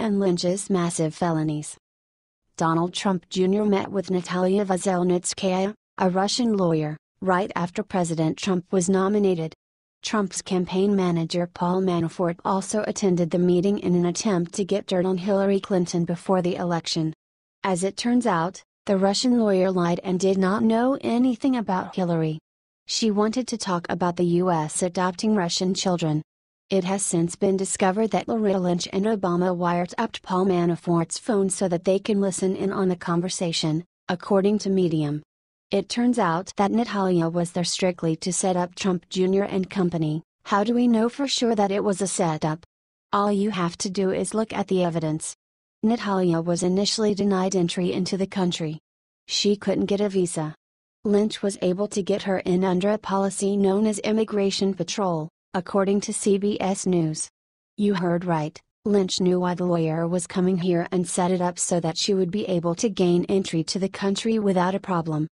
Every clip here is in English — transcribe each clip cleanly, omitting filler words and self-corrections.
and Lynch's massive felonies. Donald Trump Jr. met with Natalia Veselnitskaya, a Russian lawyer, right after President Trump was nominated. Trump's campaign manager Paul Manafort also attended the meeting in an attempt to get dirt on Hillary Clinton before the election. As it turns out, the Russian lawyer lied and did not know anything about Hillary. She wanted to talk about the U.S. adopting Russian children. It has since been discovered that Loretta Lynch and Obama wiretapped Paul Manafort's phone so that they can listen in on the conversation, according to Medium. It turns out that Natalia was there strictly to set up Trump Jr. and company. How do we know for sure that it was a setup? All you have to do is look at the evidence. Natalia was initially denied entry into the country. She couldn't get a visa. Lynch was able to get her in under a policy known as Immigration Patrol, according to CBS News. You heard right, Lynch knew why the lawyer was coming here and set it up so that she would be able to gain entry to the country without a problem.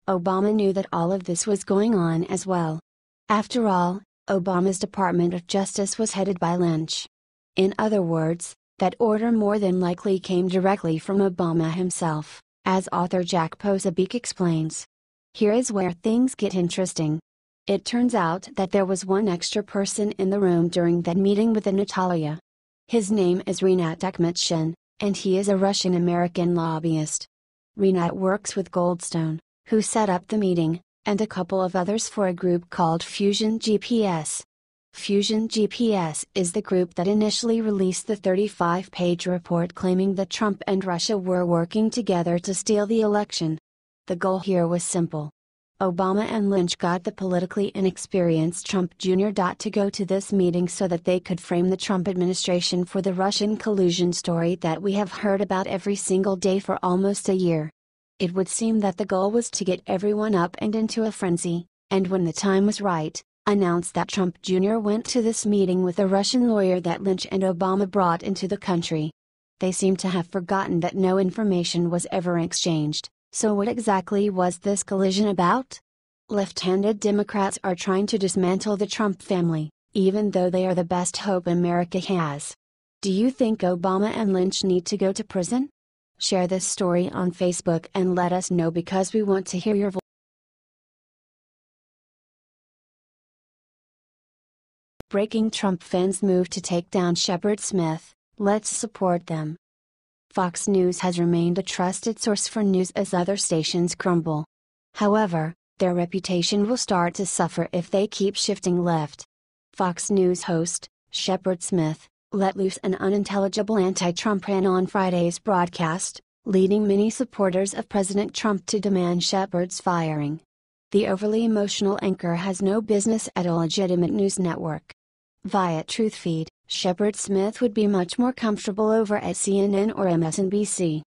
Obama knew that all of this was going on as well. After all, Obama's Department of Justice was headed by Lynch. In other words, that order more than likely came directly from Obama himself, as author Jack Posobiec explains. Here is where things get interesting. It turns out that there was one extra person in the room during that meeting with Natalia. His name is Rinat Akhmetshin, and he is a Russian-American lobbyist. Rinat works with Goldstone, who set up the meeting, and a couple of others for a group called Fusion GPS. Fusion GPS is the group that initially released the 35-page report claiming that Trump and Russia were working together to steal the election. The goal here was simple. Obama and Lynch got the politically inexperienced Trump Jr. to go to this meeting so that they could frame the Trump administration for the Russian collusion story that we have heard about every single day for almost a year. It would seem that the goal was to get everyone up and into a frenzy, and when the time was right, announced that Trump Jr. went to this meeting with a Russian lawyer that Lynch and Obama brought into the country. They seem to have forgotten that no information was ever exchanged. So what exactly was this collision about? Left-handed Democrats are trying to dismantle the Trump family, even though they are the best hope America has. Do you think Obama and Lynch need to go to prison? Share this story on Facebook and let us know because we want to hear your voice. Breaking: Trump fans move to take down Shepard Smith, let's support them. Fox News has remained a trusted source for news as other stations crumble. However, their reputation will start to suffer if they keep shifting left. Fox News host, Shepard Smith, let loose an unintelligible anti-Trump rant on Friday's broadcast, leading many supporters of President Trump to demand Shepard's firing. The overly emotional anchor has no business at a legitimate news network. Via TruthFeed, Shepard Smith would be much more comfortable over at CNN or MSNBC.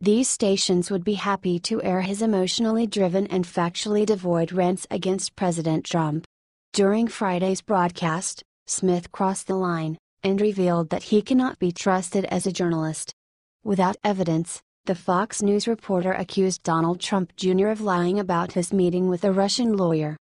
These stations would be happy to air his emotionally driven and factually devoid rants against President Trump. During Friday's broadcast, Smith crossed the line, and revealed that he cannot be trusted as a journalist. Without evidence, the Fox News reporter accused Donald Trump Jr. of lying about his meeting with a Russian lawyer.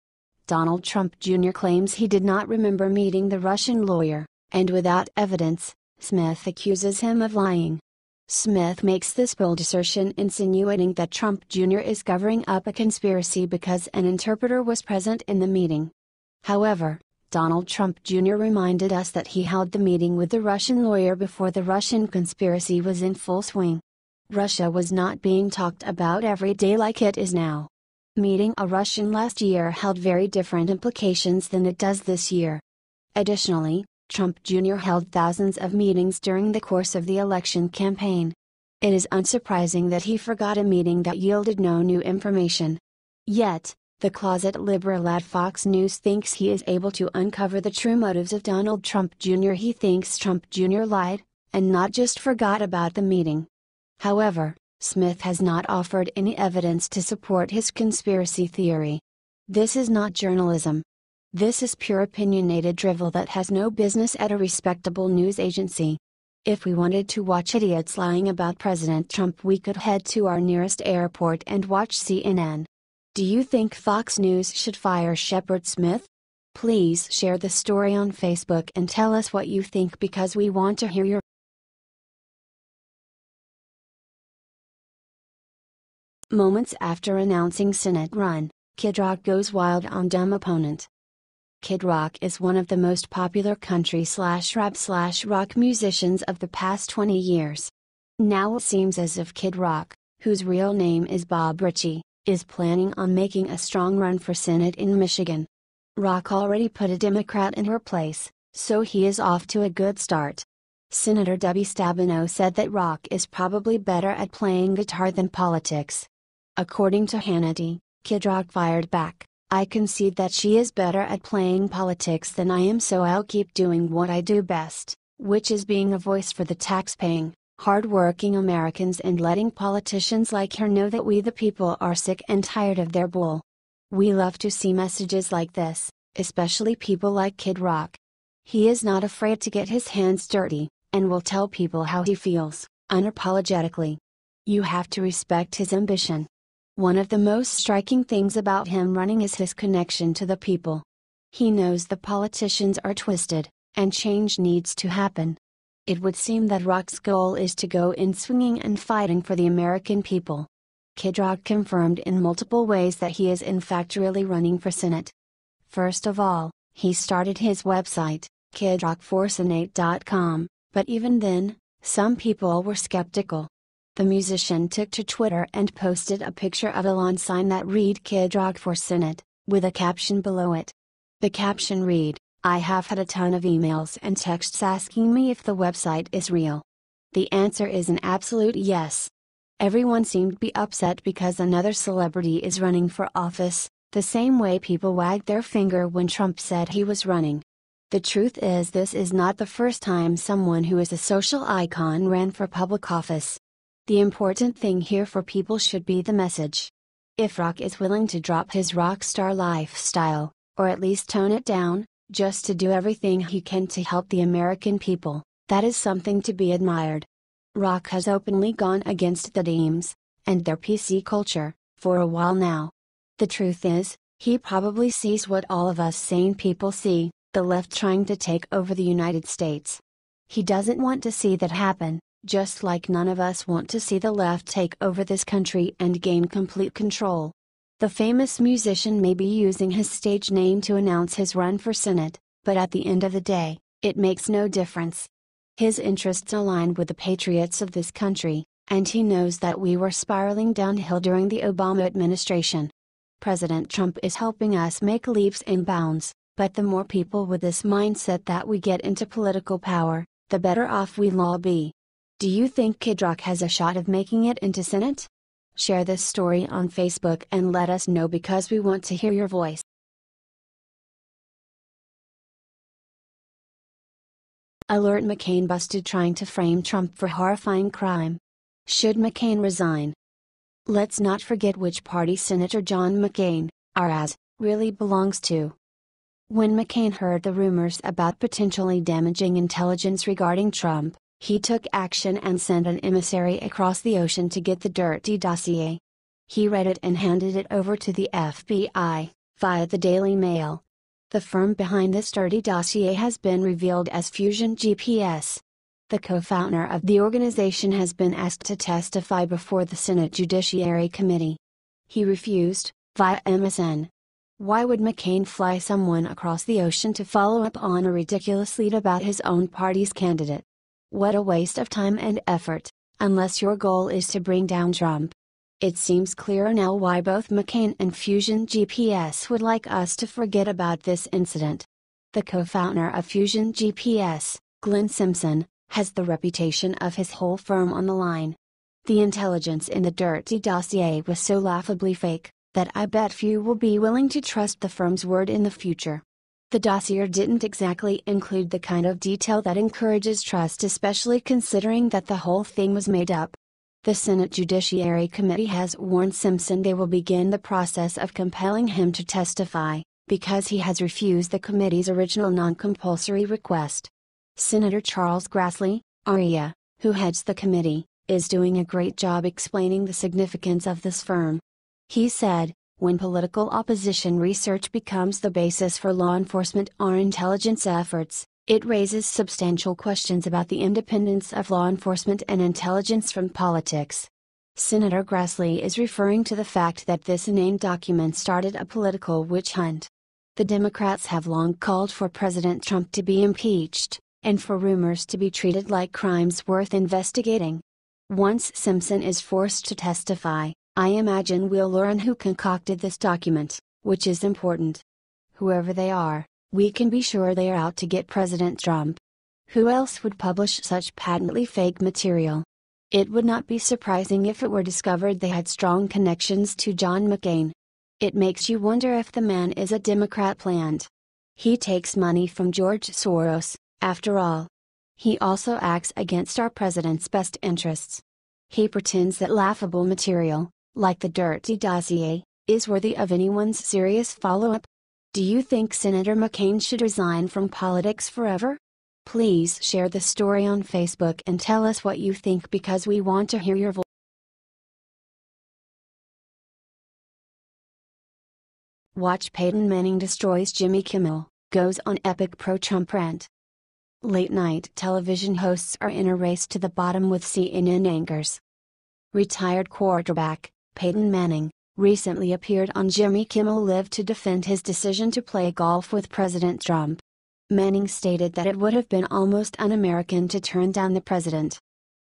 Donald Trump Jr. claims he did not remember meeting the Russian lawyer, and without evidence, Smith accuses him of lying. Smith makes this bold assertion insinuating that Trump Jr. is covering up a conspiracy because an interpreter was present in the meeting. However, Donald Trump Jr. reminded us that he held the meeting with the Russian lawyer before the Russian conspiracy was in full swing. Russia was not being talked about every day like it is now. Meeting a Russian last year held very different implications than it does this year. Additionally, Trump Jr. held thousands of meetings during the course of the election campaign. It is unsurprising that he forgot a meeting that yielded no new information. Yet, the closet liberal at Fox News thinks he is able to uncover the true motives of Donald Trump Jr. He thinks Trump Jr. lied, and not just forgot about the meeting. However, Smith has not offered any evidence to support his conspiracy theory. This is not journalism. This is pure opinionated drivel that has no business at a respectable news agency. If we wanted to watch idiots lying about President Trump, we could head to our nearest airport and watch CNN. Do you think Fox News should fire Shepard Smith? Please share the story on Facebook and tell us what you think because we want to hear your Moments after announcing Senate run, Kid Rock goes wild on dumb opponent. Kid Rock is one of the most popular country/rap/rock musicians of the past 20 years. Now it seems as if Kid Rock, whose real name is Bob Ritchie, is planning on making a strong run for Senate in Michigan. Rock already put a Democrat in her place, so he is off to a good start. Senator Debbie Stabenow said that Rock is probably better at playing guitar than politics. According to Hannity, Kid Rock fired back, "I concede that she is better at playing politics than I am, so I'll keep doing what I do best, which is being a voice for the tax-paying, hard-working Americans and letting politicians like her know that we the people are sick and tired of their bull. We love to see messages like this, especially people like Kid Rock. He is not afraid to get his hands dirty, and will tell people how he feels, unapologetically. You have to respect his ambition. One of the most striking things about him running is his connection to the people. He knows the politicians are twisted, and change needs to happen. It would seem that Rock's goal is to go in swinging and fighting for the American people." Kid Rock confirmed in multiple ways that he is in fact really running for Senate. First of all, he started his website, kidrockforsenate.com, but even then, some people were skeptical. The musician took to Twitter and posted a picture of a lawn sign that read "Kid Rock for Senate," with a caption below it. The caption read, "I have had a ton of emails and texts asking me if the website is real. The answer is an absolute yes. Everyone seemed to be upset because another celebrity is running for office, the same way people wagged their finger when Trump said he was running. The truth is, this is not the first time someone who is a social icon ran for public office. The important thing here for people should be the message. If Rock is willing to drop his rock star lifestyle, or at least tone it down, just to do everything he can to help the American people, that is something to be admired. Rock has openly gone against the Dems, and their PC culture, for a while now. The truth is, he probably sees what all of us sane people see, the left trying to take over the United States. He doesn't want to see that happen, just like none of us want to see the left take over this country and gain complete control. The famous musician may be using his stage name to announce his run for Senate, but at the end of the day, it makes no difference. His interests align with the patriots of this country, and he knows that we were spiraling downhill during the Obama administration. President Trump is helping us make leaps and bounds, but the more people with this mindset that we get into political power, the better off we'll all be. Do you think Kid Rock has a shot of making it into Senate? Share this story on Facebook and let us know because we want to hear your voice. Alert: McCain busted trying to frame Trump for horrifying crime. Should McCain resign? Let's not forget which party Senator John McCain, RAS, really belongs to. When McCain heard the rumors about potentially damaging intelligence regarding Trump, he took action and sent an emissary across the ocean to get the dirty dossier. He read it and handed it over to the FBI, via the Daily Mail. The firm behind this dirty dossier has been revealed as Fusion GPS. The co-founder of the organization has been asked to testify before the Senate Judiciary Committee. He refused, via MSN. Why would McCain fly someone across the ocean to follow up on a ridiculous lead about his own party's candidate? What a waste of time and effort, unless your goal is to bring down Trump. It seems clear now why both McCain and Fusion GPS would like us to forget about this incident. The co-founder of Fusion GPS, Glenn Simpson, has the reputation of his whole firm on the line. The intelligence in the dirty dossier was so laughably fake, that I bet few will be willing to trust the firm's word in the future. The dossier didn't exactly include the kind of detail that encourages trust, especially considering that the whole thing was made up. The Senate Judiciary Committee has warned Simpson they will begin the process of compelling him to testify, because he has refused the committee's original non-compulsory request. Senator Charles Grassley, REA, who heads the committee, is doing a great job explaining the significance of this firm. He said, "When political opposition research becomes the basis for law enforcement or intelligence efforts, it raises substantial questions about the independence of law enforcement and intelligence from politics. Senator Grassley is referring to the fact that this inane document started a political witch hunt. The Democrats have long called for President Trump to be impeached, and for rumors to be treated like crimes worth investigating. Once Simpson is forced to testify, I imagine we'll learn who concocted this document, which is important. Whoever they are, we can be sure they are out to get President Trump. Who else would publish such patently fake material? It would not be surprising if it were discovered they had strong connections to John McCain. It makes you wonder if the man is a Democrat plant. He takes money from George Soros, after all. He also acts against our president's best interests. He pretends that laughable material, like the dirty dossier, is worthy of anyone's serious follow-up. Do you think Senator McCain should resign from politics forever? Please share the story on Facebook and tell us what you think because we want to hear your voice. Watch Peyton Manning destroys Jimmy Kimmel, goes on epic pro-Trump rant. Late-night television hosts are in a race to the bottom with CNN anchors. Retired quarterback, Peyton Manning, recently appeared on Jimmy Kimmel Live to defend his decision to play golf with President Trump. Manning stated that it would have been almost un-American to turn down the president.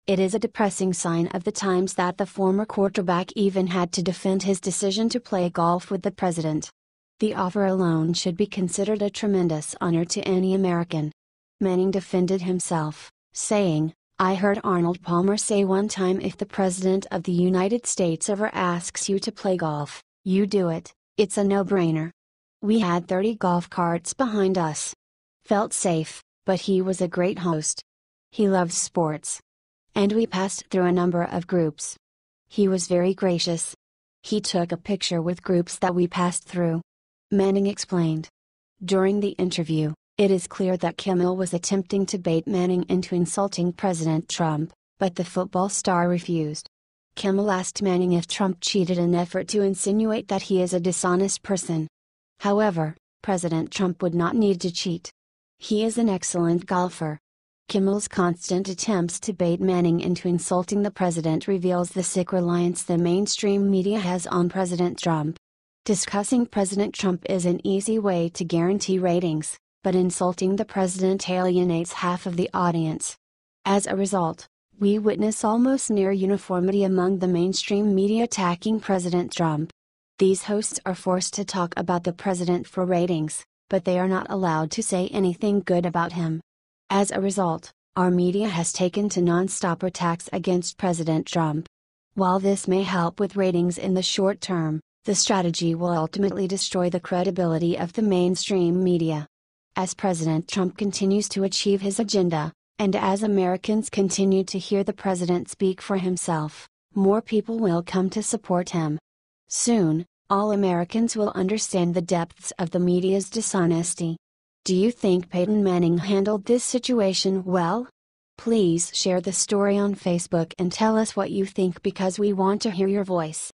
It is a depressing sign of the times that the former quarterback even had to defend his decision to play golf with the president. The offer alone should be considered a tremendous honor to any American. Manning defended himself, saying, "I heard Arnold Palmer say one time if the President of the United States ever asks you to play golf, you do it, it's a no-brainer. We had 30 golf carts behind us. Felt safe, but he was a great host. He loves sports. And we passed through a number of groups. He was very gracious. He took a picture with groups that we passed through." Manning explained. During the interview, it is clear that Kimmel was attempting to bait Manning into insulting President Trump, but the football star refused. Kimmel asked Manning if Trump cheated in an effort to insinuate that he is a dishonest person. However, President Trump would not need to cheat. He is an excellent golfer. Kimmel's constant attempts to bait Manning into insulting the president reveals the sick reliance the mainstream media has on President Trump. Discussing President Trump is an easy way to guarantee ratings, but insulting the president alienates half of the audience. As a result, we witness almost near uniformity among the mainstream media attacking President Trump. These hosts are forced to talk about the president for ratings, but they are not allowed to say anything good about him. As a result, our media has taken to non-stop attacks against President Trump. While this may help with ratings in the short term, the strategy will ultimately destroy the credibility of the mainstream media. As President Trump continues to achieve his agenda, and as Americans continue to hear the president speak for himself, more people will come to support him. Soon, all Americans will understand the depths of the media's dishonesty. Do you think Peyton Manning handled this situation well? Please share the story on Facebook and tell us what you think because we want to hear your voice.